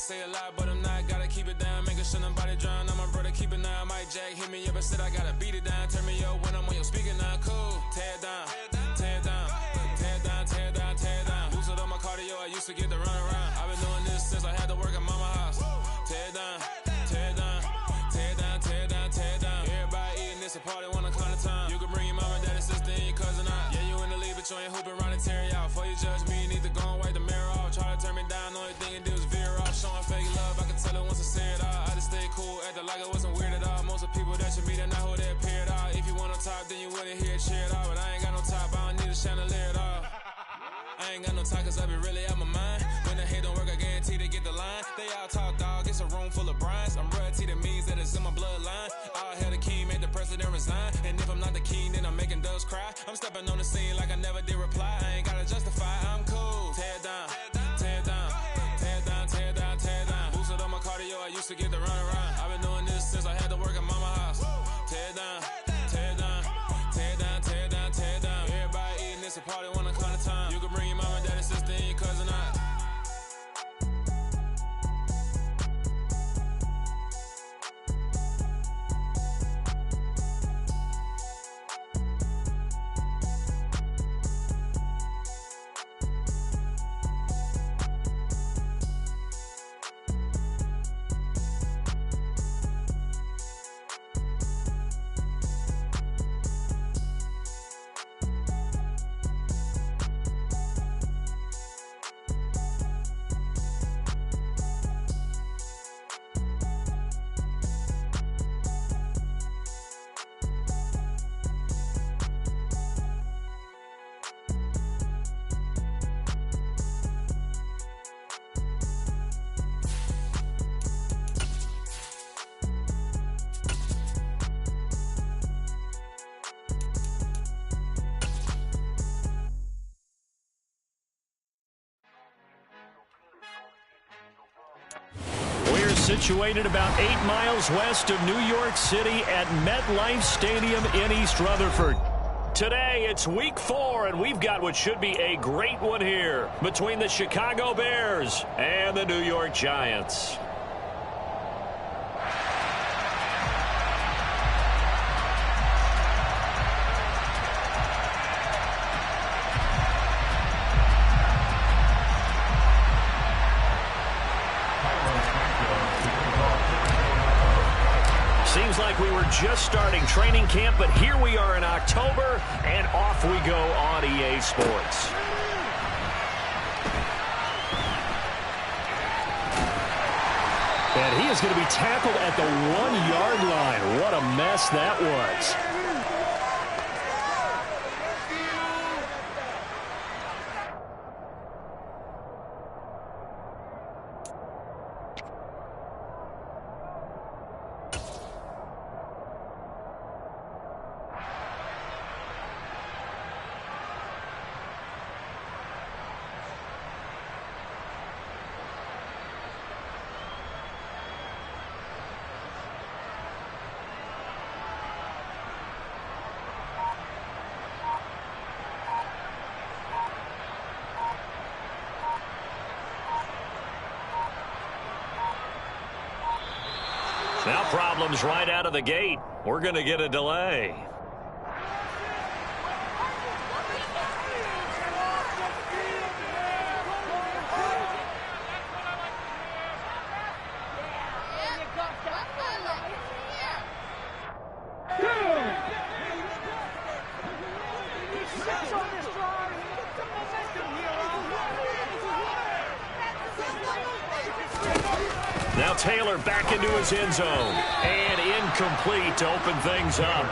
can say a lot, but I'm not. Gotta keep it down, making sure nobody drown. I'm my brother, keep it down. Mike Jack hit me up and said I gotta beat it down. Turn me up when I'm on your speaker now. Cool. Tear it down, tear it down, tear it down, tear it down, tear it down. Boosted up my cardio, I used to get to run around. I've been doing this since I had to work at mama house. Tear it down, tear it down, tear it down, tear it down, tear it down. Everybody eating this a party, wanna count of time. You can bring your mama, daddy, sister, and your cousin out. Yeah, you in the league, but you ain't hooping around and tear out. Before you judge me, you need to go and wipe the mirror off. Try to turn me down, only thing you do is veer off. Showing fake love, I can tell it once I say it all. I just stay cool, acting like it wasn't weird at all. Most of the people that you meet are not who they appear at all. If you want on top, then you wouldn't hear it cheer at all. But I ain't got no top, I don't need a chandelier at all. I ain't got no talk, cause I be really out my mind. When the hate don't work, I guarantee they get the line. They all talk, dog, it's a room full of Bryans. I'm royalty, that means that it's in my bloodline. All hell the king, made the president resign. And if I'm not the king, then I'm making doves cry. I'm stepping on the scene like I never did reply. I ain't gotta justify, I'm cool. Tear it down, tear it down, tear it down, tear it down, tear it down. Boosted on my cardio, I used to get to run around. I've been doing this since I had to work at mama house. Tear it down, tear it down, tear it down, tear it down, tear it down. Everybody eating this a party, wanna count of time. You can bring your mama, daddy, sister, and your cousin out. Situated about 8 miles west of New York City at MetLife Stadium in East Rutherford. Today, it's week 4, and we've got what should be a great one here between the Chicago Bears and the New York Giants. Seems like we were just starting training camp, but here we are in October, and off we go on EA Sports. And he is going to be tackled at the 1-yard line. What a mess that was. Now problems right out of the gate. We're going to get a delay. Now Taylor back into his end zone. And incomplete to open things up.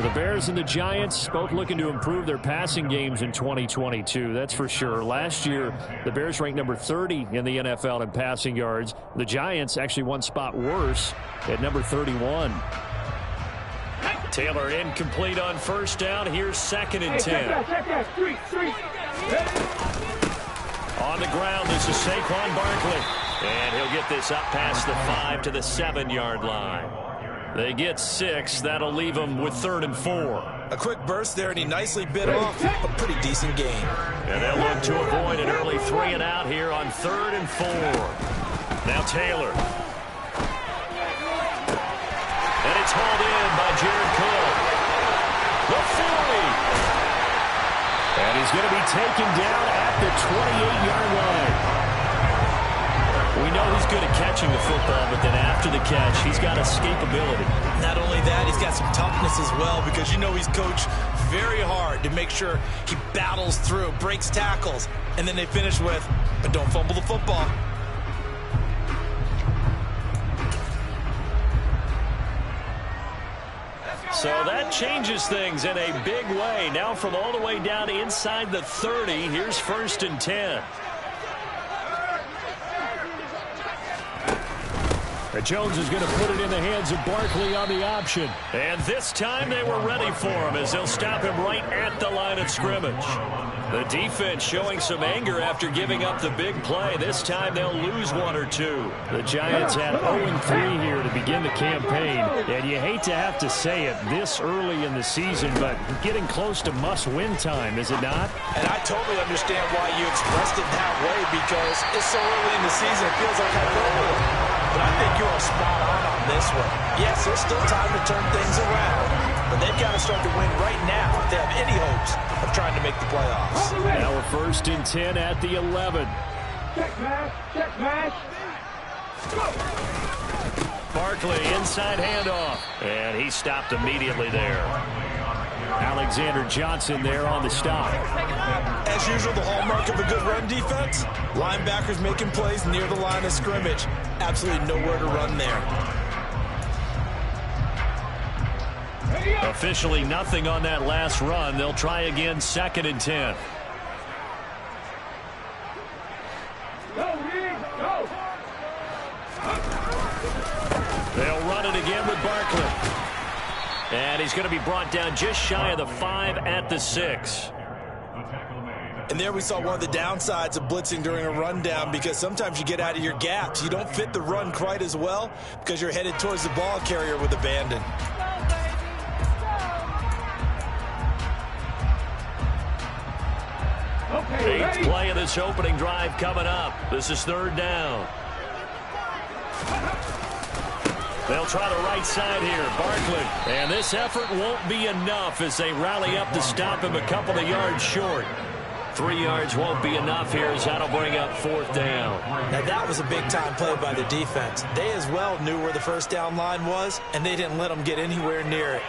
The Bears and the Giants both looking to improve their passing games in 2022. That's for sure. Last year, the Bears ranked number 30 in the NFL in passing yards. The Giants actually one spot worse at number 31. Taylor incomplete on first down. Here's 2nd and 10. On the ground, this is Saquon Barkley. And he'll get this up past the 5 to the 7-yard line. They get 6. That'll leave them with 3rd and 4. A quick burst there, and he nicely bit off a pretty decent gain. And they'll look to avoid an early 3 and out here on 3rd and 4. Now Taylor. And it's hauled in by Jared Cook. The 40. And he's going to be taken down at the 28-yard line. We know he's good at catching the football, but then after the catch, he's got escapability. Not only that, he's got some toughness as well, because you know he's coached very hard to make sure he battles through, breaks tackles, and then they finish with, but don't fumble the football. So that changes things in a big way. Now from all the way down inside the 30, here's 1st and 10. Jones is going to put it in the hands of Barkley on the option. And this time they were ready for him as they'll stop him right at the line of scrimmage. The defense showing some anger after giving up the big play. This time they'll lose 1 or 2. The Giants had 0-3 here to begin the campaign. And you hate to have to say it this early in the season, but getting close to must-win time, is it not? And I totally understand why you expressed it that way, because it's so early in the season, it feels like hyperbole. But I think you are spot on this one. Yes, there's still time to turn things around, but they've got to start to win right now if they have any hopes of trying to make the playoffs. Now we're 1st and 10 at the 11. Check pass. Go. Barkley, inside handoff. And he stopped immediately there. Alexander Johnson there on the stop. As usual, the hallmark of a good run defense, linebackers making plays near the line of scrimmage. Absolutely nowhere to run there. Officially nothing on that last run. They'll try again, 2nd and 10. They'll run it again with Barkley. And he's going to be brought down just shy of the 5 at the 6. And there we saw one of the downsides of blitzing during a rundown, because sometimes you get out of your gaps. You don't fit the run quite as well because you're headed towards the ball carrier with abandon. Eighth play of this opening drive coming up. This is 3rd down. They'll try the right side here, Barkley. And this effort won't be enough as they rally up to stop him a couple of yards short. 3 yards won't be enough here as that'll bring up 4th down. Now that was a big-time play by the defense. They as well knew where the first down line was, and they didn't let them get anywhere near it.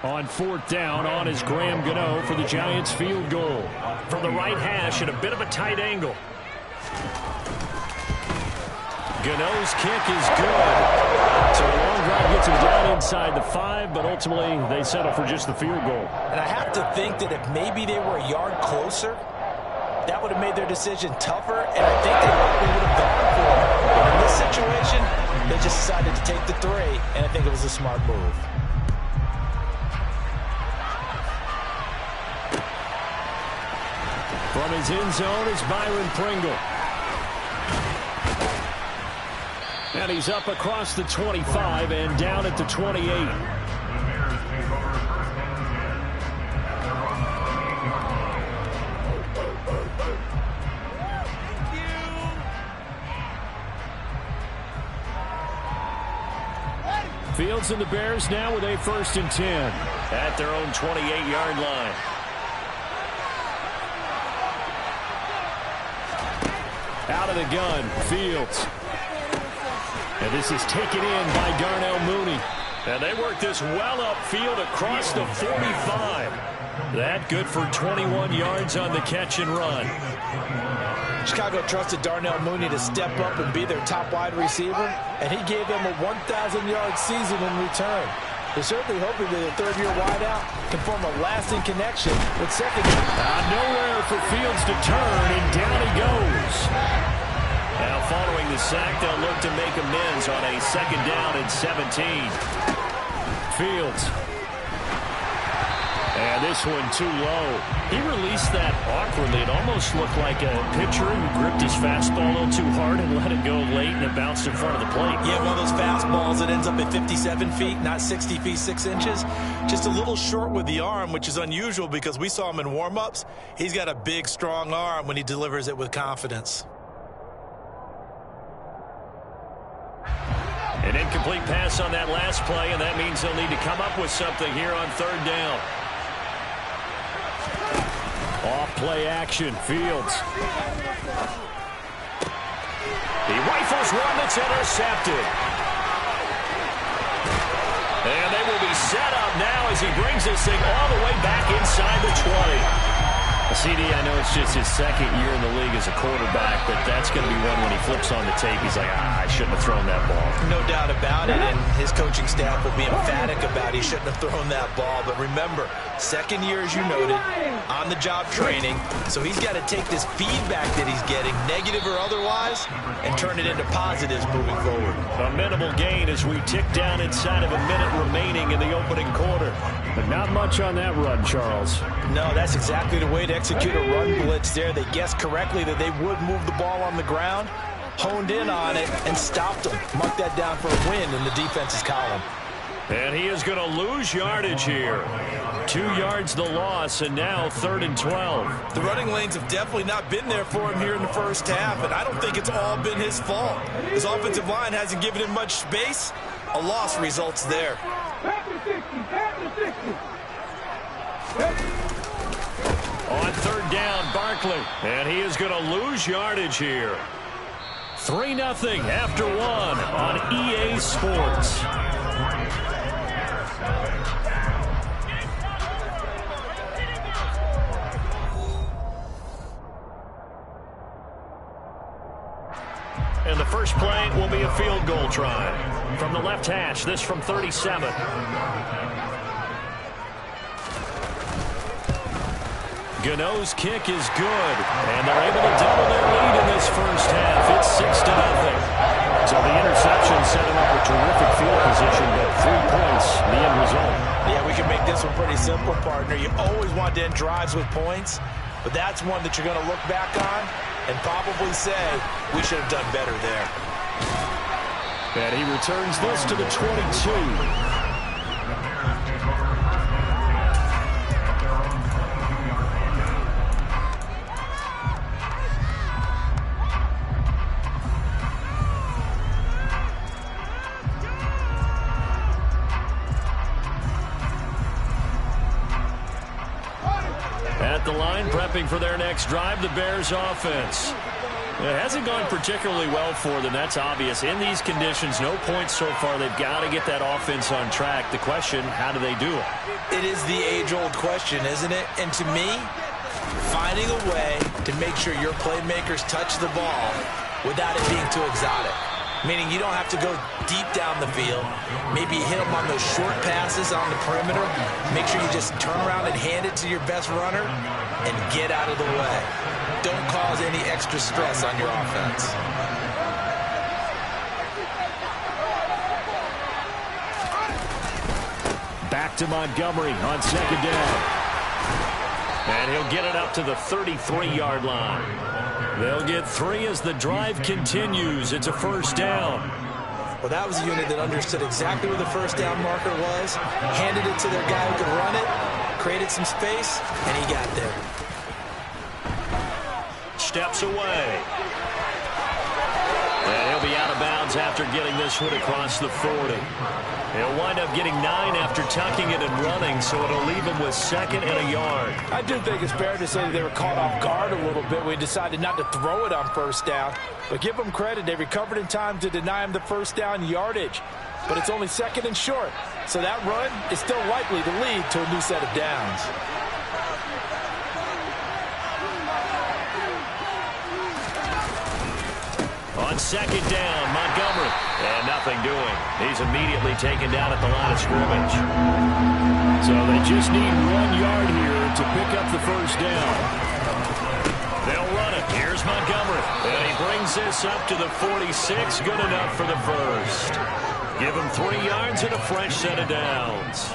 On 4th down, on is Graham Gano for the Giants field goal. From the right hash at a bit of a tight angle. Gano's kick is good. So the long drive gets him down inside the 5, but ultimately they settle for just the field goal. And I have to think that if maybe they were a yard closer, that would have made their decision tougher, and I think they probably would have gone for it. But in this situation, they just decided to take the 3, and I think it was a smart move. From his end zone is Byron Pringle. And he's up across the 25 and down at the 28. Fields and the Bears now with a 1st and 10 at their own 28-yard line. Out of the gun, Fields. And this is taken in by Darnell Mooney. And they work this well upfield across the 45. That good for 21 yards on the catch and run. Chicago trusted Darnell Mooney to step up and be their top wide receiver, and he gave them a 1,000-yard season in return. They're certainly hoping that a third-year wideout can form a lasting connection with second year. Nowhere for Fields to turn, and down he goes. Now following the sack, they'll look to make amends on a 2nd down and 17. Fields. And this one too low. He released that awkwardly. It almost looked like a pitcher who gripped his fastball a little too hard and let it go late, and it bounced in front of the plate. Yeah, one of those fastballs that ends up at 57 feet, not 60 feet, 6 inches. Just a little short with the arm, which is unusual because we saw him in warm-ups. He's got a big, strong arm when he delivers it with confidence. An incomplete pass on that last play, and that means they'll need to come up with something here on third down. Off-play action, Fields. He rifles one that's intercepted. And they will be set up now as he brings this thing all the way back inside the 20. CD, I know it's just his second year in the league as a quarterback, but that's going to be one when he flips on the tape. He's like, I shouldn't have thrown that ball. No doubt about it, and his coaching staff will be emphatic about he shouldn't have thrown that ball. But remember, second year, as you noted, on-the-job training, so he's got to take this feedback that he's getting, negative or otherwise, and turn it into positives moving forward. A minimal gain as we tick down inside of a minute remaining in the opening quarter. But not much on that run, Charles. No, that's exactly the way to execute a run blitz there. They guessed correctly that they would move the ball on the ground, honed in on it, and stopped them. Mark that down for a win in the defense's column. And he is going to lose yardage here. 2 yards the loss, and now 3rd and 12. The running lanes have definitely not been there for him here in the first half, and I don't think it's all been his fault. His offensive line hasn't given him much space. A loss results there. On third down, Barkley. And he is going to lose yardage here. 3-0 after 1 on EA Sports. And the first play will be a field goal try. From the left hash, this from 37. Gano's kick is good, and they're able to double their lead in this first half. It's 6-0. So the interception set him up a terrific field position, but 3 points, the end result. Yeah, we can make this one pretty simple, partner. You always want to end drives with points, but that's one that you're going to look back on and probably say, we should have done better there. And he returns this to the 22. At the line, prepping for their next drive, the Bears offense. It hasn't gone particularly well for them, that's obvious. In these conditions, no points so far. They've got to get that offense on track. The question, how do they do it? It is the age-old question, isn't it? And to me, finding a way to make sure your playmakers touch the ball without it being too exotic. Meaning you don't have to go deep down the field. Maybe hit them on those short passes on the perimeter. Make sure you just turn around and hand it to your best runner and get out of the way. Don't cause any extra stress on your offense. Back to Montgomery on second down. And he'll get it up to the 33-yard line. They'll get 3 as the drive continues. It's a first down. Well, that was a unit that understood exactly where the first down marker was, handed it to their guy who could run it, created some space, and he got there. Steps away. And he'll be out of bounds after getting this one across the 40. He'll wind up getting 9 after tucking it and running, so it'll leave him with 2nd and a yard. I do think it's fair to say that they were caught off guard a little bit. We decided not to throw it on first down. But give them credit. They recovered in time to deny him the first down yardage. But it's only 2nd and short. So that run is still likely to lead to a new set of downs. On second down, Montgomery. And nothing doing. He's immediately taken down at the line of scrimmage. So they just need 1 yard here to pick up the first down. They'll run it. Here's Montgomery. And he brings this up to the 46. Good enough for the first. Give him 3 yards and a fresh set of downs.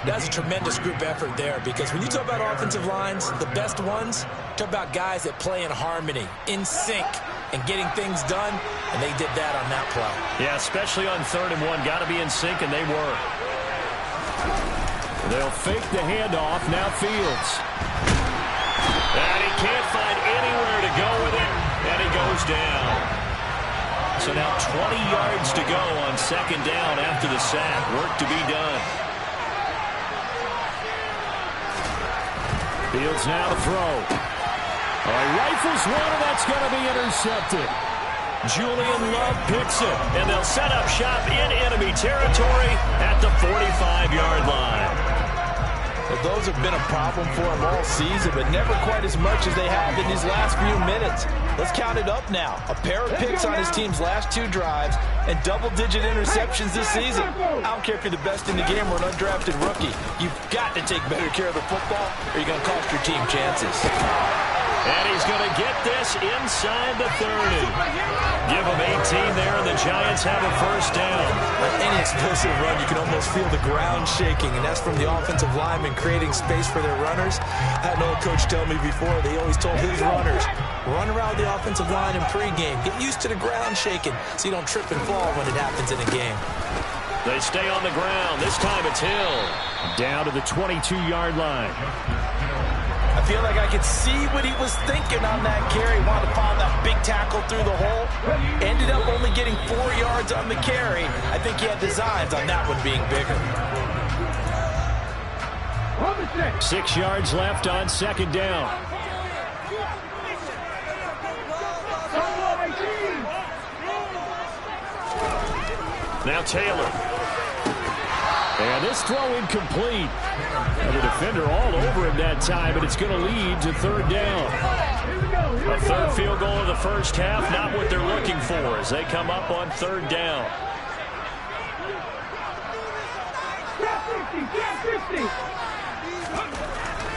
That's a tremendous group effort there, because when you talk about offensive lines, the best ones, talk about guys that play in harmony, in sync, and getting things done, and they did that on that play. Yeah, especially on 3rd and 1. Got to be in sync, and they were. They'll fake the handoff. Now Fields. And he can't find anywhere to go with it, and he goes down. So now 20 yards to go on 2nd down after the sack. Work to be done. Fields now to throw. He rifles one, and that's going to be intercepted. Julian Love picks it, and they'll set up shop in enemy territory at the 45-yard line. Well, those have been a problem for him all season, but never quite as much as they have in these last few minutes. Let's count it up now. A pair of picks on his team's last 2 drives and double-digit interceptions this season. I don't care if you're the best in the game or an undrafted rookie. You've got to take better care of the football, or you're going to cost your team chances. And he's going to get this inside the 30. Give him 18 there, and the Giants have a 1st down. On any explosive run, you can almost feel the ground shaking, and that's from the offensive linemen creating space for their runners. I had an old coach tell me before, they always told his runners, run around the offensive line in pregame. Get used to the ground shaking so you don't trip and fall when it happens in a game. They stay on the ground. This time it's Hill. Down to the 22-yard line. I feel like I could see what he was thinking on that carry. Wanted to follow that big tackle through the hole. Ended up only getting 4 yards on the carry. I think he had designs on that one being bigger. 6 yards left on 2nd down. Now Taylor. And this throw incomplete. And the defender all over him that time, and it's going to lead to 3rd down. A 3rd field goal of the 1st half, not what they're looking for as they come up on 3rd down.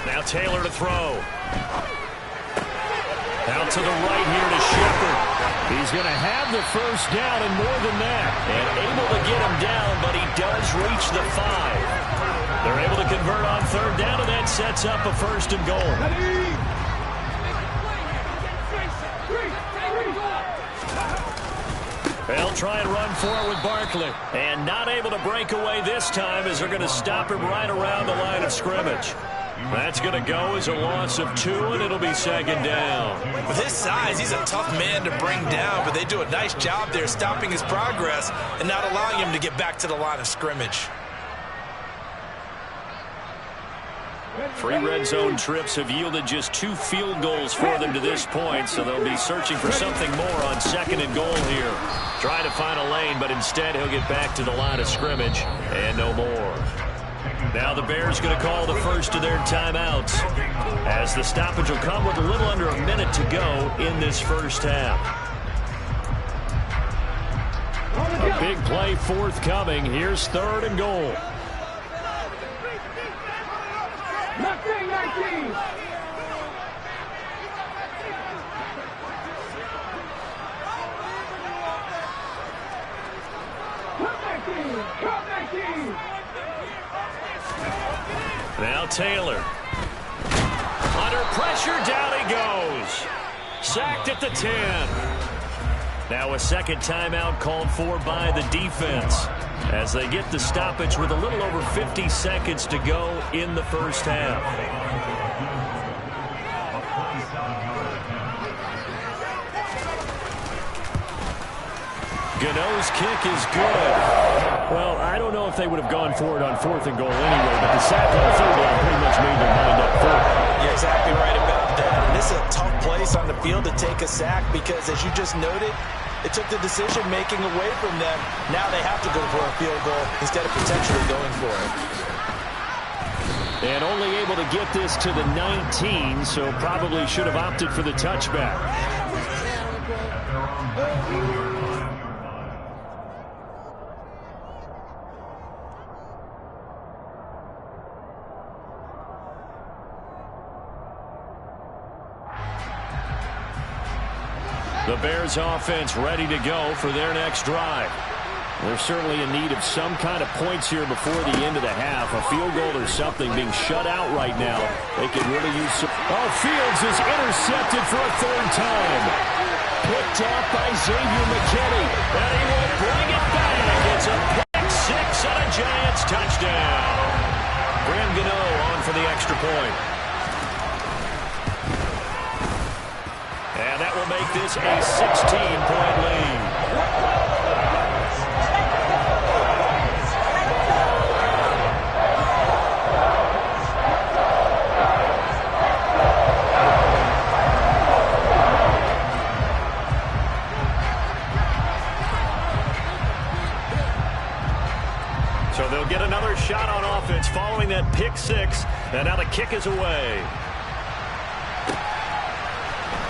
Now Taylor to throw. Out to the right here to Shepard. He's going to have the 1st down and more than that. And able to get him down, but he does reach the 5. They're able to convert on 3rd down, and that sets up a 1st and goal. They'll try and run forward with Barkley. And not able to break away this time as they're going to stop him right around the line of scrimmage. That's going to go as a loss of 2, and it'll be 2nd down. With his size, he's a tough man to bring down, but they do a nice job there stopping his progress and not allowing him to get back to the line of scrimmage. 3 red zone trips have yielded just 2 field goals for them to this point, so they'll be searching for something more on 2nd and goal here. Trying to find a lane, but instead he'll get back to the line of scrimmage and no more. Now the Bears going to call the first of their timeouts as the stoppage will come with a little under a minute to go in this 1st half. A big play forthcoming. Here's 3rd and goal. 19. Now Taylor. Under pressure, down he goes. Sacked at the 10. Now a 2nd timeout called for by the defense as they get the stoppage with a little over 50 seconds to go in the 1st half. Gano's kick is good. Well, I don't know if they would have gone for it on 4th and goal anyway, but the sack on 3rd down pretty much made their mind up for it. You're exactly right about that. And this is a tough place on the field to take a sack because, as you just noted, it took the decision-making away from them. Now they have to go for a field goal instead of potentially going for it. And only able to get this to the 19, so probably should have opted for the touchback. The Bears offense ready to go for their next drive. They're certainly in need of some kind of points here before the end of the half. A field goal or something, being shut out right now. They could really use some... Oh, Fields is intercepted for a third time. Picked off by Xavier McKinney. And he will bring it back. It's a pick six and a Giants touchdown. Graham Gano on for the extra point. And that will make this a 16-point lead. So they'll get another shot on offense following that pick six. And now the kick is away.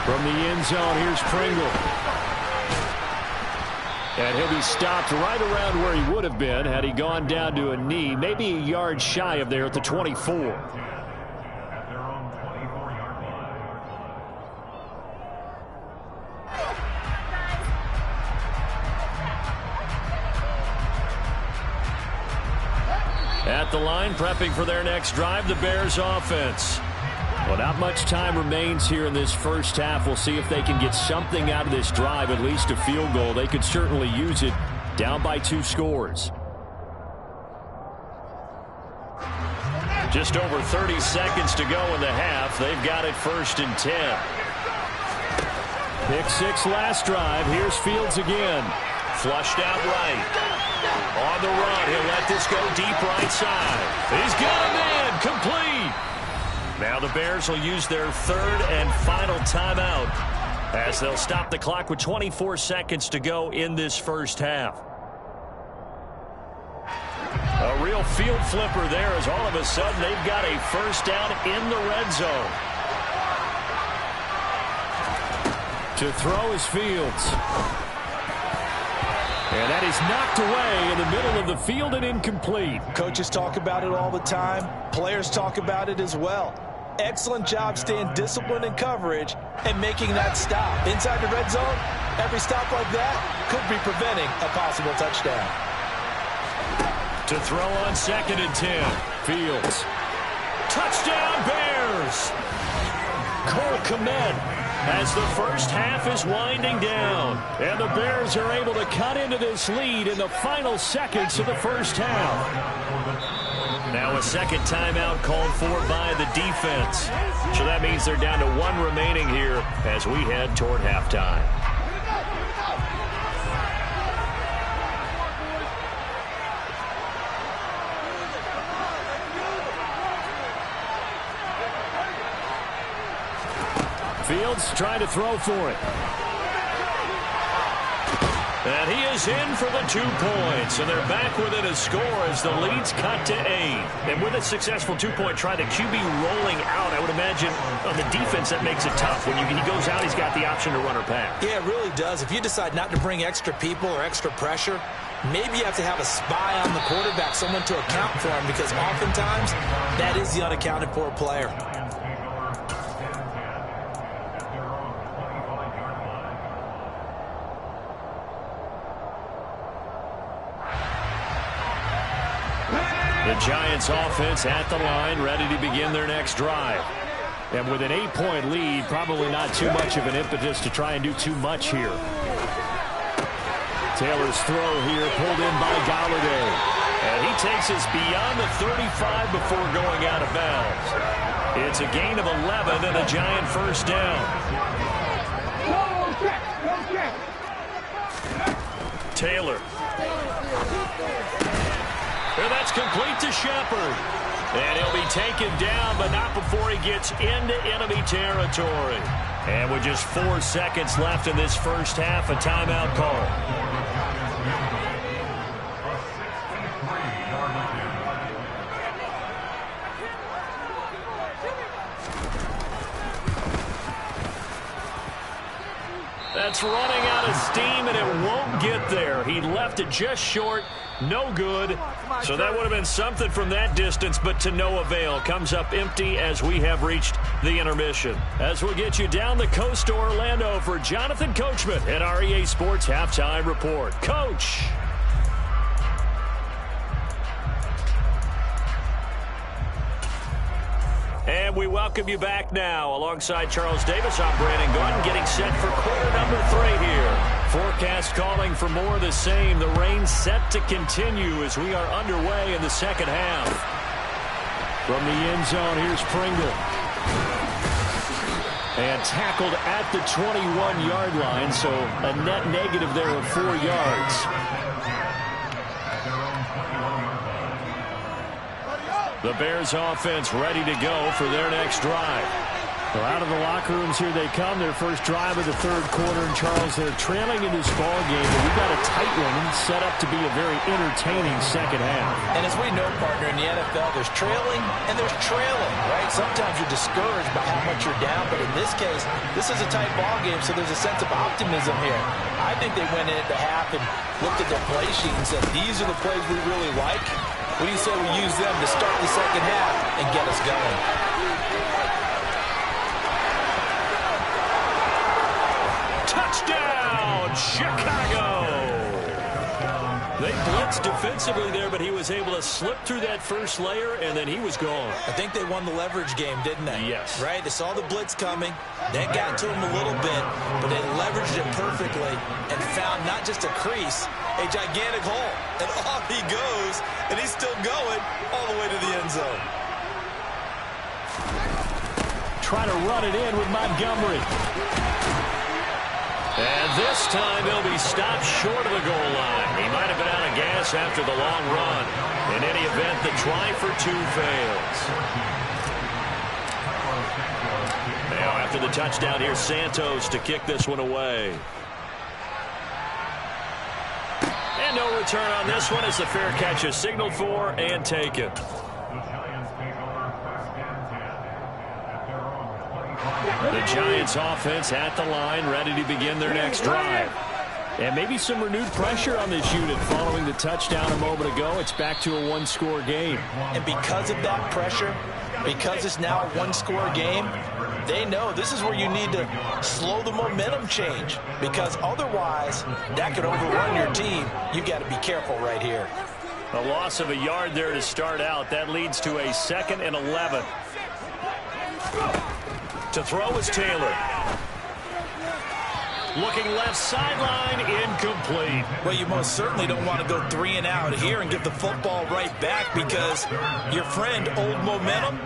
From the end zone, here's Pringle. And he'll be stopped right around where he would have been had he gone down to a knee, maybe a yard shy of there at the 24. At the line, prepping for their next drive, the Bears offense. Well, not much time remains here in this first half. We'll see if they can get something out of this drive, at least a field goal. They could certainly use it, down by 2 scores. Just over 30 seconds to go in the half. They've got it 1st and 10. Pick six last drive. Here's Fields again. Flushed out right. On the run, he'll let this go deep right side. He's got him in, complete. Now the Bears will use their 3rd and final timeout as they'll stop the clock with 24 seconds to go in this first half. A real field flipper there as all of a sudden they've got a first down in the red zone. To throw is Fields. And that is knocked away in the middle of the field and incomplete. Coaches talk about it all the time. Players talk about it as well. Excellent job staying disciplined in coverage and making that stop. Inside the red zone, every stop like that could be preventing a possible touchdown. To throw on 2nd and 10. Fields. Touchdown Bears! Cole Kmet as the first half is winding down. And the Bears are able to cut into this lead in the final seconds of the first half. Now a second timeout called for by the defense. So that means they're down to 1 remaining here as we head toward halftime. Fields trying to throw for it. And he is in for the 2 points. And they're back within a score as the lead's cut to 8. And with a successful 2-point try, the QB rolling out, I would imagine on the defense that makes it tough. When he goes out, he's got the option to run or pass. Yeah, it really does. If you decide not to bring extra people or extra pressure, maybe you have to have a spy on the quarterback, someone to account for him, because oftentimes that is the unaccounted for player. The Giants offense at the line, ready to begin their next drive. And with an 8-point lead, probably not too much of an impetus to try and do too much here. Taylor's throw here pulled in by Galladay. And he takes us beyond the 35 before going out of bounds. It's a gain of 11 and a Giant first down. Taylor. And that's complete to Shepard. And he'll be taken down, but not before he gets into enemy territory. And with just 4 seconds left in this first half, a timeout call. That's running out of steam, and it won't get there. He left it just short. No good. So that would have been something from that distance, but to no avail. Comes up empty as we have reached the intermission. As we'll get you down the coast to Orlando for Jonathan Coachman at our EA Sports Halftime Report. Coach. And we welcome you back now. Alongside Charles Davis, I'm Brandon Gordon, getting set for quarter number 3 here. Forecast calling for more of the same. The rain set to continue as we are underway in the second half. From the end zone, here's Pringle. And tackled at the 21-yard line, so a net negative there of 4 yards. The Bears offense ready to go for their next drive. Well, out of the locker rooms here they come. Their first drive of the third quarter. And Charles, they're trailing in this ball game, but we've got a tight one set up to be a very entertaining second half. And as we know, partner, in the NFL, there's trailing and there's trailing, right? Sometimes you're discouraged by how much you're down, but in this case, this is a tight ball game, so there's a sense of optimism here. I think they went into half and looked at their play sheet and said, these are the plays we really like. What do you say we use them to start the second half and get us going? Touchdown, Chicago! They blitzed defensively there, but he was able to slip through that first layer, and then he was gone. I think they won the leverage game, didn't they? Yes. Right? They saw the blitz coming. That got to him a little bit, but they leveraged it perfectly and found not just a crease, a gigantic hole. And off he goes, and he's still going all the way to the end zone. Trying to run it in with Montgomery. And this time he'll be stopped short of the goal line. He might have been out of gas after the long run. In any event, the try for 2 fails. Now after the touchdown, here's Santos to kick this one away. And no return on this one as the fair catch is signaled for and taken. The Giants offense at the line, ready to begin their next drive. And maybe some renewed pressure on this unit following the touchdown a moment ago. It's back to a 1-score game. And because of that pressure, because it's now a 1-score game, they know this is where you need to slow the momentum change. Because otherwise, that could overrun your team. You've got to be careful right here. A loss of a yard there to start out. That leads to a 2nd and 11. To throw is Taylor. Looking left sideline, incomplete. Well, you most certainly don't want to go 3 and out here and get the football right back because your friend, Old Momentum,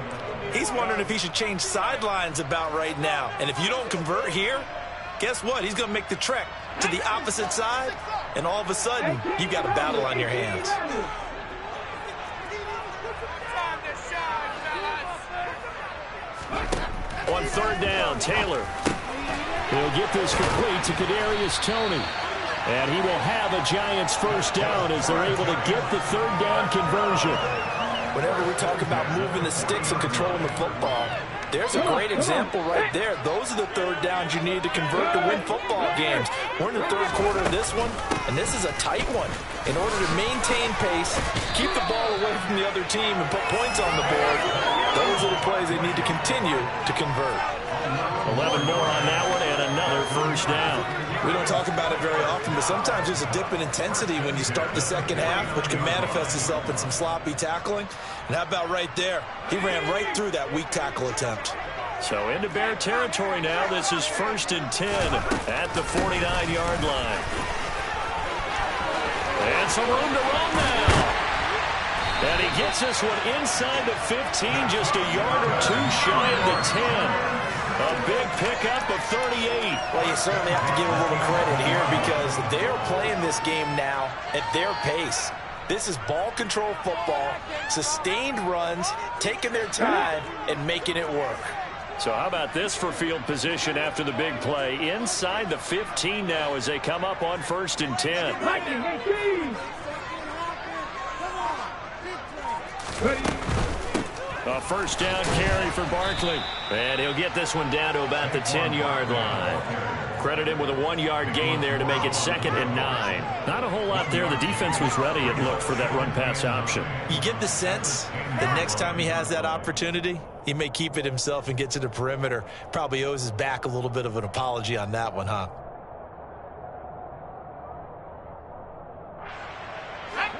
he's wondering if he should change sidelines about right now. And if you don't convert here, guess what? He's going to make the trek to the opposite side, and all of a sudden, you've got a battle on your hands. On 3rd down, Taylor. He'll get this complete to Kadarius Toney. And he will have a Giants first down as they're able to get the 3rd down conversion. Whenever we talk about moving the sticks and controlling the football, there's a great example right there. Those are the 3rd downs you need to convert to win football games. We're in the 3rd quarter of this one, and this is a tight one. In order to maintain pace, keep the ball away from the other team, and put points on the board, those are the plays they need to continue to convert. 11 more on that one and another first down. We don't talk about it very often, but sometimes there's a dip in intensity when you start the second half, which can manifest itself in some sloppy tackling. And how about right there? He ran right through that weak tackle attempt. So into Bear territory now. This is 1st and 10 at the 49-yard line. And some room to run now. And he gets this one inside the 15, just a yard or 2 shy of the 10. A big pickup of 38. Well, you certainly have to give a little credit here because they're playing this game now at their pace. This is ball control football, sustained runs, taking their time, and making it work. So how about this for field position after the big play? Inside the 15 now as they come up on 1st and 10. A first down carry for Barkley. And he'll get this one down to about the 10-yard line. Credit him with a 1-yard gain there to make it 2nd and 9. Not a whole lot there. The defense was ready, it looked, for that run-pass option. You get the sense that next time he has that opportunity, he may keep it himself and get to the perimeter. Probably owes his back a little bit of an apology on that one, huh?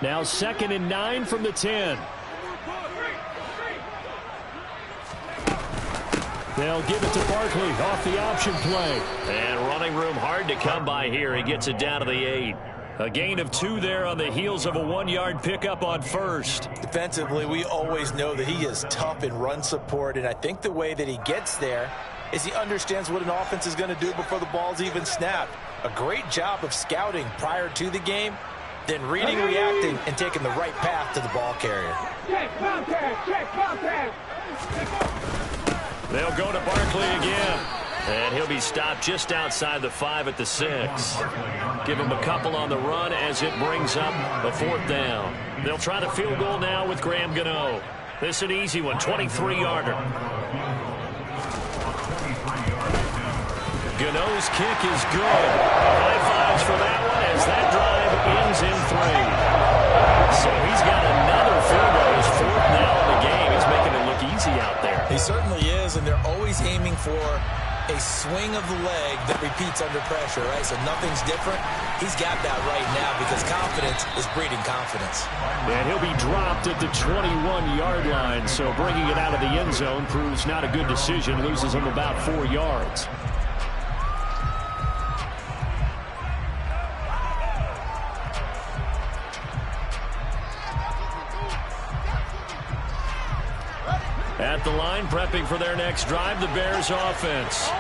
Now 2nd and 9 from the 10. They'll give it to Barkley off the option play. And running room hard to come by here. He gets it down to the 8. A gain of 2 there on the heels of a 1-yard pickup on first. Defensively, we always know that he is tough in run support, and I think the way that he gets there is he understands what an offense is going to do before the ball's even snapped. A great job of scouting prior to the game, then reading, reacting, and taking the right path to the ball carrier. Check contact! Check contact! They'll go to Barkley again. And he'll be stopped just outside the 5 at the 6. Give him a couple on the run as it brings up a 4th down. They'll try the field goal now with Graham Gano. This is an easy one, 23-yarder. Gano's kick is good. High fives for that one as that drive ends in 3. So he's got another field goal. His 4th now in the game. He's making it look easy out there. He certainly is, and they're always aiming for a swing of the leg that repeats under pressure, right? So nothing's different. He's got that right now because confidence is breeding confidence. And he'll be dropped at the 21-yard line, so bringing it out of the end zone proves not a good decision. Loses him about 4 yards. At the line, prepping for their next drive, the Bears offense.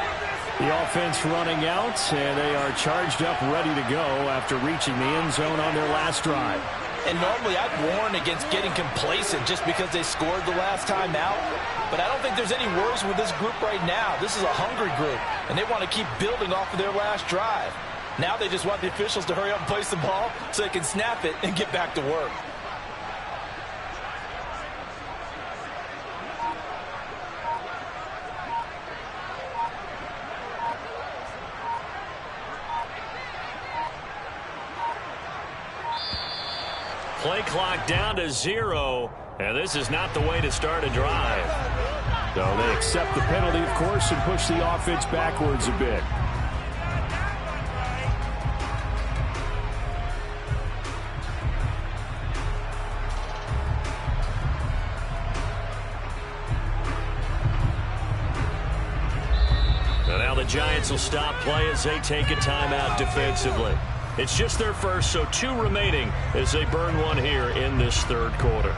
The offense running out, and they are charged up, ready to go after reaching the end zone on their last drive. And normally I'd warn against getting complacent just because they scored the last time out. But I don't think there's any worries with this group right now. This is a hungry group, and they want to keep building off of their last drive. Now they just want the officials to hurry up and place the ball so they can snap it and get back to work. Play clock down to 0, and this is not the way to start a drive. So they accept the penalty, of course, and push the offense backwards a bit. And now the Giants will stop play as they take a timeout defensively. It's just their first, so 2 remaining as they burn one here in this 3rd quarter.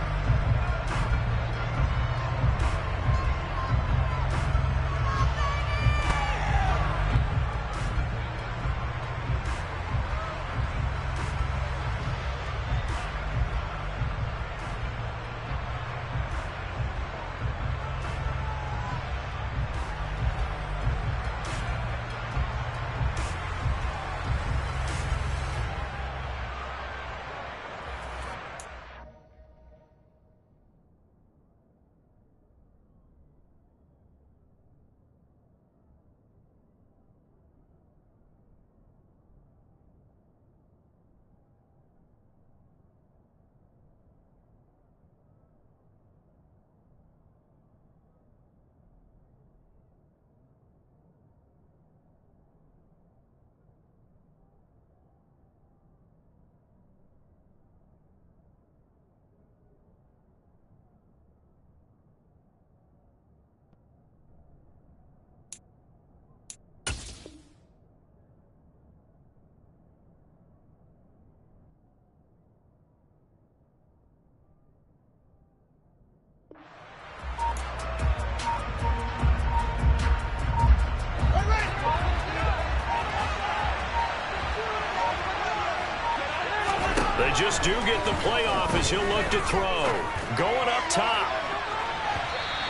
They just do get the playoff as he'll look to throw. Going up top.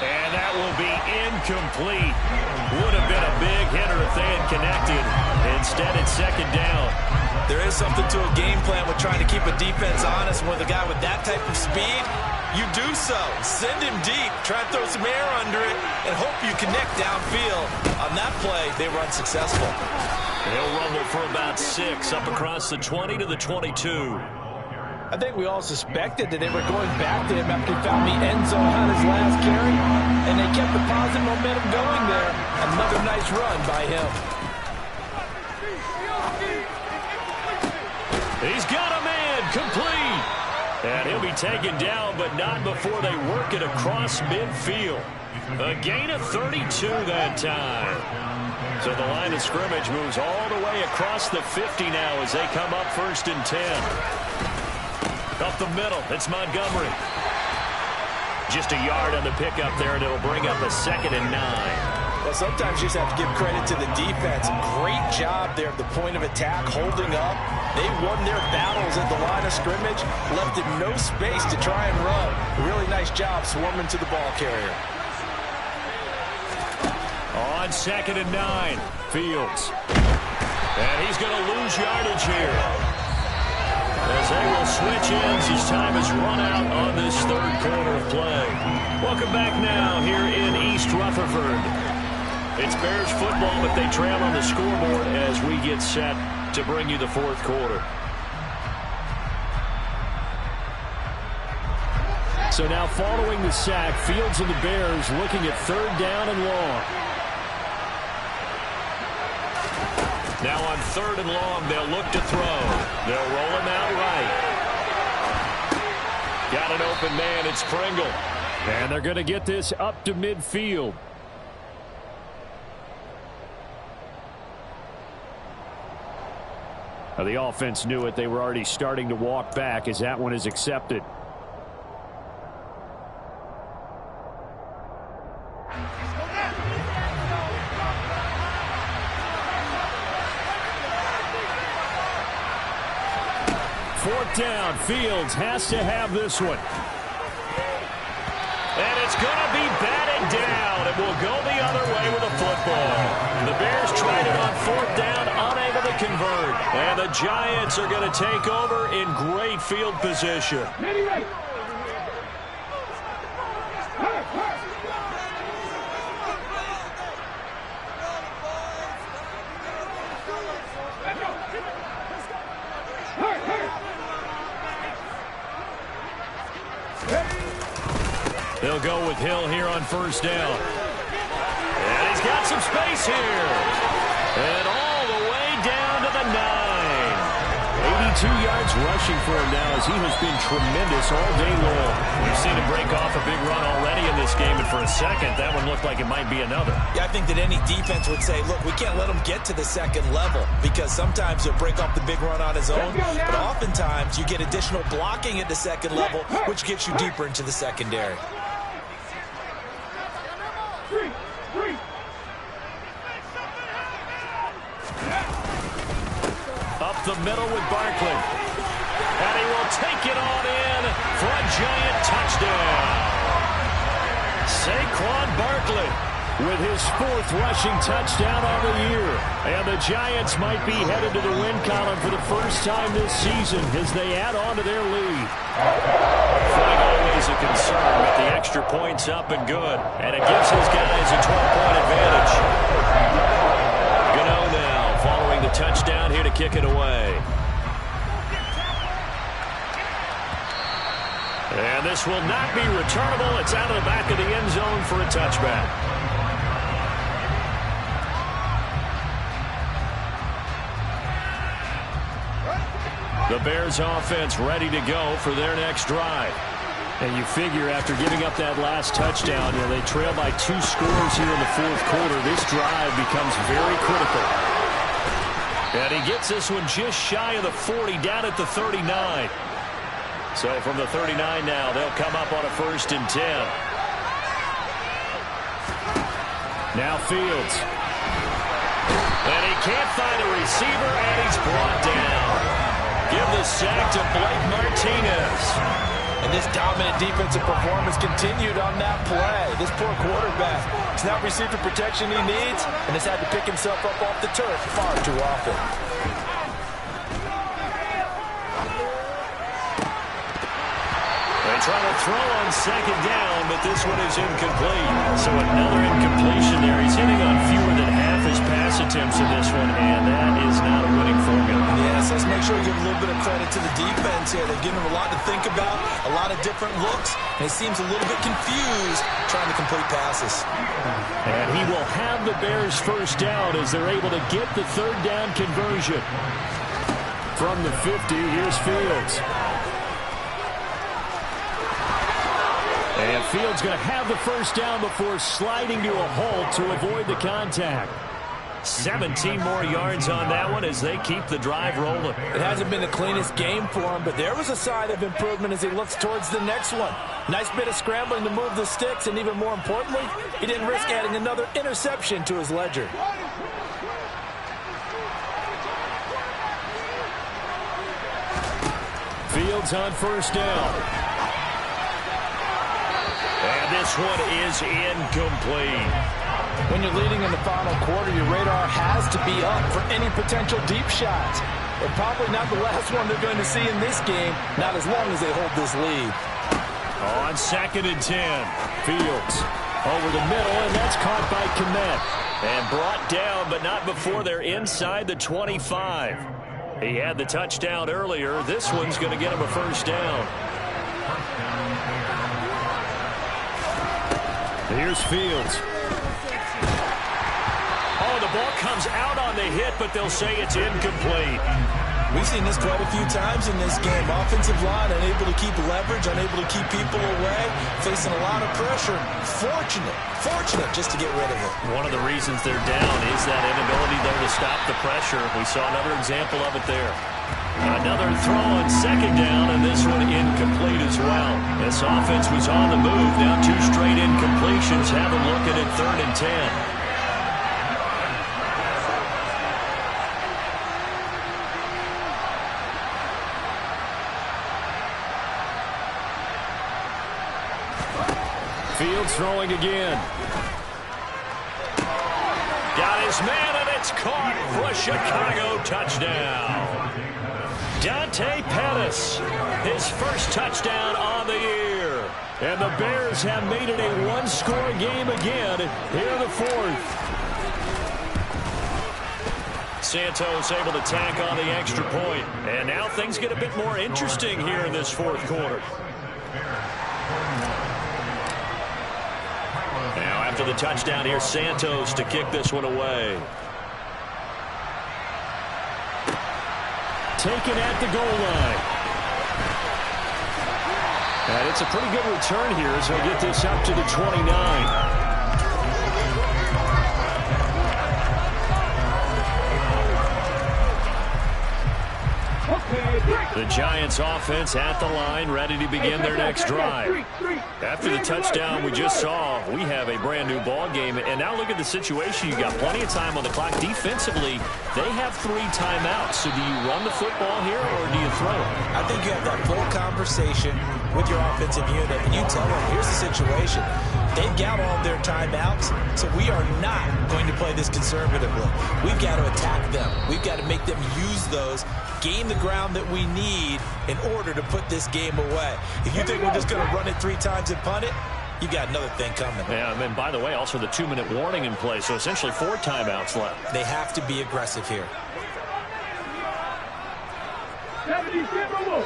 And that will be incomplete. Would have been a big hitter if they had connected. Instead, it's 2nd down. There is something to a game plan with trying to keep a defense honest. With a guy with that type of speed, you do so. Send him deep. Try and throw some air under it and hope you connect downfield. On that play, they were unsuccessful. He'll rumble for about 6 up across the 20 to the 22. I think we all suspected that they were going back to him after he found the end zone on his last carry, and they kept the positive momentum going there. Another nice run by him. He's got a man complete. And he'll be taken down, but not before they work it across midfield. A gain of 32 that time. So the line of scrimmage moves all the way across the 50 now as they come up 1st and 10. Up the middle, it's Montgomery. Just a yard on the pickup there, and it'll bring up a 2nd and 9. Well, sometimes you just have to give credit to the defense. Great job there at the point of attack, holding up. They won their battles at the line of scrimmage, left it no space to try and run. Really nice job swarming to the ball carrier. On 2nd and 9, Fields. And he's going to lose yardage here, as they will switch ends as time has run out on this 3rd quarter of play. Welcome back now here in East Rutherford. It's Bears football, but they trail on the scoreboard as we get set to bring you the 4th quarter. So now following the sack, Fields and the Bears looking at 3rd down and long. Now on 3rd and long, they'll look to throw. They'll roll him out right. Got an open man, it's Pringle. And they're going to get this up to midfield. Now the offense knew it. They were already starting to walk back as that one is accepted. Fourth down. Fields has to have this one. And it's going to be batted down. It will go the other way with a football. The Bears tried it on 4th down, unable to convert. And the Giants are going to take over in great field position. They'll go with Hill here on 1st down. And he's got some space here. And all the way down to the 9. 82 yards rushing for him now as he has been tremendous all day long. We've seen him break off a big run already in this game, and for a second, that one looked like it might be another. Yeah, I think that any defense would say, look, we can't let him get to the 2nd level, because sometimes he'll break off the big run on his own, but oftentimes you get additional blocking at the 2nd level, which gets you deeper into the secondary. Up the middle with Barkley. And he will take it on in for a Giant touchdown. Saquon Barkley with his 4th rushing touchdown on the year. And the Giants might be headed to the win column for the first time this season as they add on to their lead. Flag always a concern with the extra points up and good. And it gives his guys a 12-point advantage. Gano now following the touchdown here to kick it away. And this will not be returnable. It's out of the back of the end zone for a touchback. The Bears offense ready to go for their next drive. And you figure after giving up that last touchdown, they trail by 2 scores here in the 4th quarter. This drive becomes very critical. And he gets this one just shy of the 40, down at the 39. So from the 39 now, they'll come up on a 1st and 10. Now Fields. And he can't find a receiver, and he's brought down. Give the sack to Blake Martinez. And this dominant defensive performance continued on that play. This poor quarterback has not received the protection he needs and has had to pick himself up off the turf far too often. They try to throw on 2nd down, but this one is incomplete. So another incompletion there. He's hitting on fewer than half his pass attempts in this one, and that is not a winning formula. Yes, let's make sure we give a little bit of credit to the defense here. They've given him a lot to think about, a lot of different looks, and he seems a little bit confused trying to complete passes. And he will have the Bears 1st down as they're able to get the 3rd down conversion. From the 50, here's Fields. And Fields going to have the first down before sliding to a halt to avoid the contact. 17 more yards on that one as they keep the drive rolling. It hasn't been the cleanest game for him, but there was a sign of improvement as he looks towards the next one. Nice bit of scrambling to move the sticks, and even more importantly, he didn't risk adding another interception to his ledger. Fields on first down. And this one is incomplete. When you're leading in the final quarter, your radar has to be up for any potential deep shots. But probably not the last one they're going to see in this game, not as long as they hold this lead. On 2nd and 10, Fields over the middle, and that's caught by Kmet. And brought down, but not before they're inside the 25. He had the touchdown earlier. This one's going to get him a first down. Here's Fields. Oh, the ball comes out on the hit, but they'll say it's incomplete. We've seen this quite a few times in this game. Offensive line unable to keep leverage, unable to keep people away, facing a lot of pressure. Fortunate just to get rid of it. One of the reasons they're down is that inability there to stop the pressure. We saw another example of it there. Another throw on 2nd down, and this one incomplete as well. This offense was on the move. Now 2 straight incompletions. Have them looking at 3rd and 10. Fields throwing again. Got his man, and it's caught for a Chicago touchdown. Dante Pettis, his first touchdown on the year. And the Bears have made it a one-score game again here in the 4th. Santos able to tack on the extra point. And now things get a bit more interesting here in this 4th quarter. Now after the touchdown, here's Santos to kick this one away. Taken at the goal line. And it's a pretty good return here as they get this up to the 29. The Giants offense at the line, ready to begin their next drive. After the touchdown we just saw, we have a brand new ball game. And now look at the situation. You've got plenty of time on the clock. Defensively, they have 3 timeouts. So do you run the football here or do you throw it? I think you have that full conversation with your offensive unit, and you tell them, here's the situation. They've got all their timeouts, so we are not going to play this conservatively. We've got to attack them. We've got to make them use those, gain the ground that we need in order to put this game away. If you think we're just going to run it 3 times and punt it, you got another thing coming. Yeah, and then, by the way, also the 2-minute warning in play, so essentially 4 timeouts left. They have to be aggressive here. 77.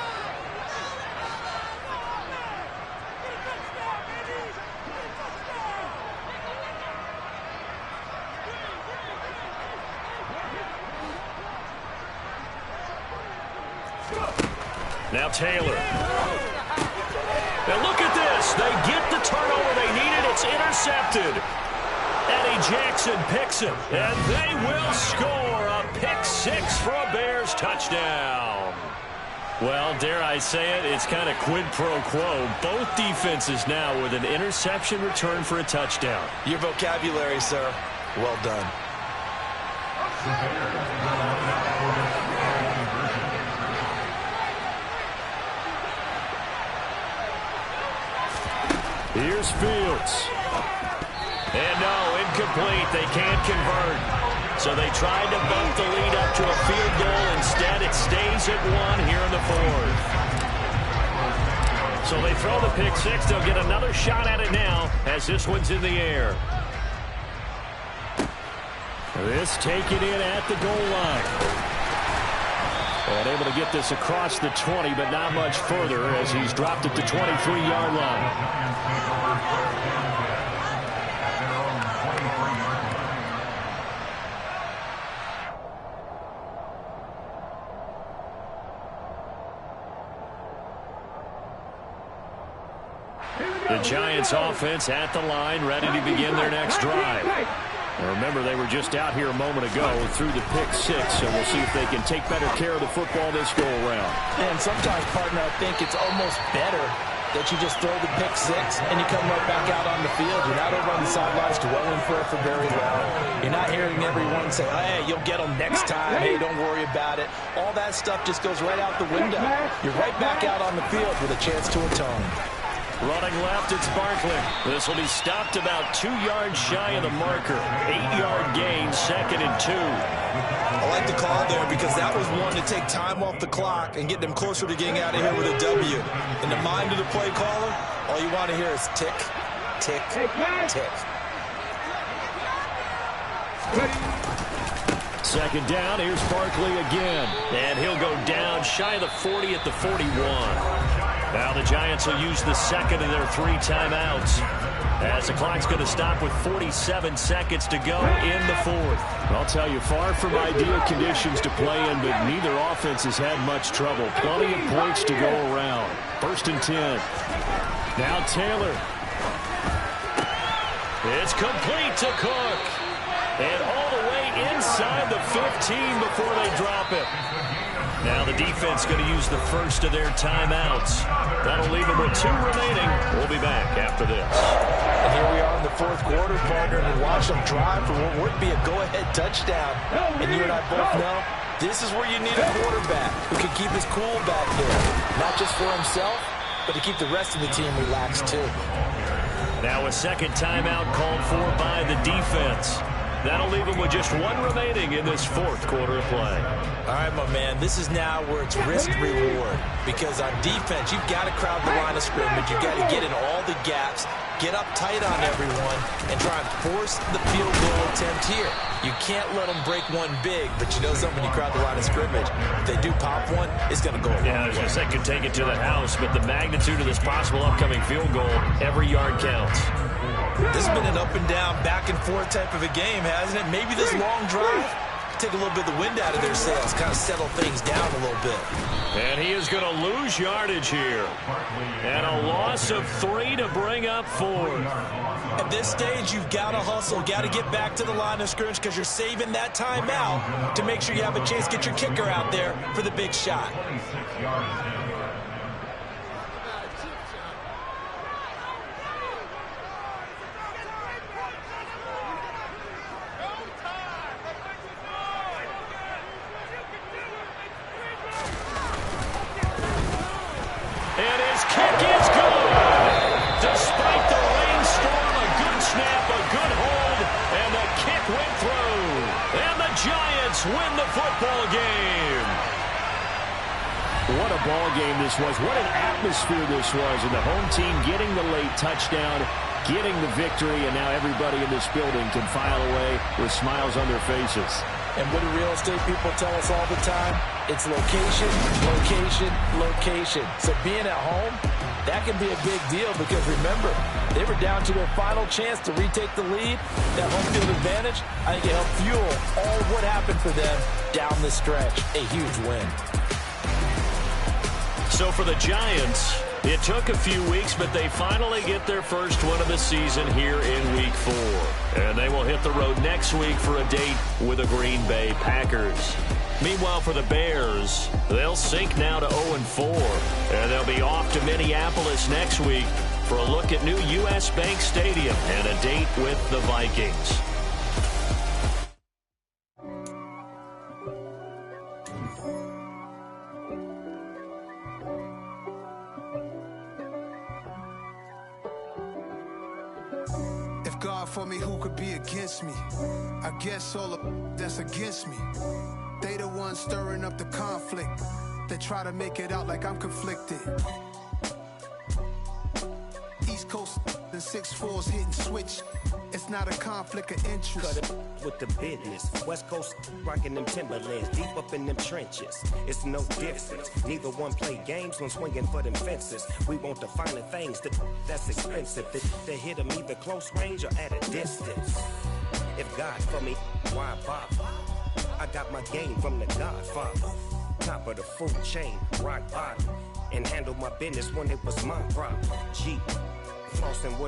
Now Taylor. And look at this. They get the turnover they needed. It's intercepted. Eddie Jackson picks it. And they will score a pick 6 for a Bears touchdown. Well, dare I say it, it's kind of quid pro quo. Both defenses now with an interception return for a touchdown. Your vocabulary, sir. Well done. Here's Fields. And no, incomplete. They can't convert. So they tried to bump the lead up to a field goal. Instead, it stays at 1 here in the 4th. So they throw the pick 6. They'll get another shot at it now as this one's in the air. This taken in at the goal line. And able to get this across the 20, but not much further as he's dropped at the 23-yard line. The The Giants offense at the line, ready to begin their next drive. Now remember, they were just out here a moment ago through the pick six, so we'll see if they can take better care of the football this go-around. And sometimes, partner, I think it's almost better that you just throw the pick six and you come right back out on the field. You're not over on the sidelines dwelling for very long. You're not hearing everyone say, hey, you'll get them next time. Hey, don't worry about it. All that stuff just goes right out the window. You're right back out on the field with a chance to atone. Running left, it's Barkley. This will be stopped about 2 yards shy of the marker. 8-yard gain, 2nd and 2. I like the call there because that was one to take time off the clock and get them closer to getting out of here with a W. In the mind of the play caller, all you want to hear is tick, tick, tick. 2nd down, here's Barkley again. And he'll go down shy of the 40 at the 41. Now the Giants will use the second of their 3 timeouts, as the clock's going to stop with 47 seconds to go in the 4th. I'll tell you, far from ideal conditions to play in, but neither offense has had much trouble. Plenty of points to go around. 1st and 10. Now Taylor. It's complete to Cook. And all the way inside the 15 before they drop it. Now the defense going to use the first of their timeouts. That'll leave them with 2 remaining. We'll be back after this. And here we are in the 4th quarter, partner, and watch them drive for what would be a go-ahead touchdown. And you and I both know this is where you need a quarterback who can keep his cool back there. Not just for himself, but to keep the rest of the team relaxed too. Now a second timeout called for by the defense. That'll leave them with just 1 remaining in this 4th quarter of play. All right, my man, this is now where it's risk-reward. Because on defense, you've got to crowd the line of scrimmage. You've got to get in all the gaps, get up tight on everyone, and try and force the field goal attempt here. You can't let them break one big, but you know something, you crowd the line of scrimmage. If they do pop one, it's going to go a long way. Yeah, I was going to say could take it to the house, but the magnitude of this possible upcoming field goal, every yard counts. This has been an up-and-down, back-and-forth type of a game, hasn't it? Maybe this long drive take a little bit of the wind out of their sails, kind of settle things down a little bit. And he is going to lose yardage here. And a loss of 3 to bring up 4. At this stage, you've got to hustle, got to get back to the line of scrimmage because you're saving that timeout to make sure you have a chance to get your kicker out there for the big shot. And his kick is good. Despite the rainstorm, a good snap, a good hold, and the kick went through. And the Giants win the football game. What a ball game this was. What an atmosphere this was. And the home team getting the late touchdown, getting the victory, and now everybody in this building can file away with smiles on their faces. And what do real estate people tell us all the time? It's location, location, location. So being at home, that can be a big deal because remember, they were down to their final chance to retake the lead. That home field advantage, I think it helped fuel all of what happened for them down the stretch. A huge win. So for the Giants, it took a few weeks, but they finally get their first win of the season here in Week 4. And they will hit the road next week for a date with the Green Bay Packers. Meanwhile, for the Bears, they'll sink now to 0-4. And they'll be off to Minneapolis next week for a look at new U.S. Bank Stadium and a date with the Vikings. God for me, who could be against me? I guess all of that's against me. They the ones stirring up the conflict. They try to make it out like I'm conflicted. East Coast and 6'4s hitting switch. It's not a conflict of interest. Cut it with the business. West Coast rocking them Timberlands, deep up in them trenches. It's no difference. Neither one play games when swinging for them fences. We want the finer things that's expensive. They hit them either close range or at a distance. If God for me, why bother? I got my game from the Godfather. Top of the food chain, rock bottom. and handle my business when it was my prop. G, flossing with